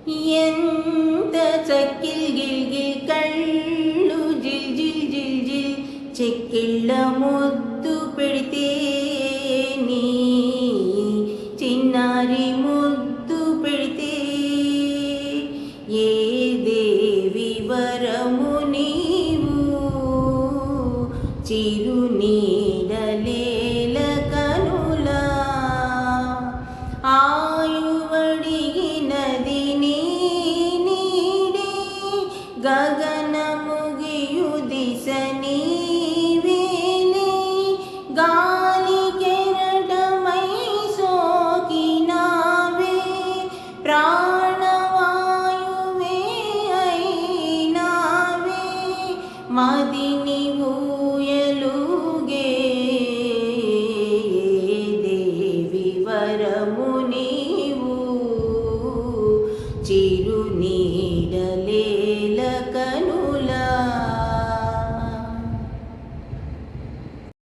ఎంత చక్కిల్ గిల్ గిల్ కళ్ళు జిల్ జిల్ జిల్ జిల్ చెక్కిళ్ళ ముద్దు పెడితే నీ చిన్నారి ముద్దు పెడితే ఏ దేవి వరము నీవు చిరు నీడలేల కనులా ఆయువడిగినది నీ నీడే గగన ముగియు దిశ నీవేలే గాలి కెరటమై సోకినావే ప్రాణవాయువే అయినావే మదిని ఊయలుగే దేవి వరము నీవు చిరు నీ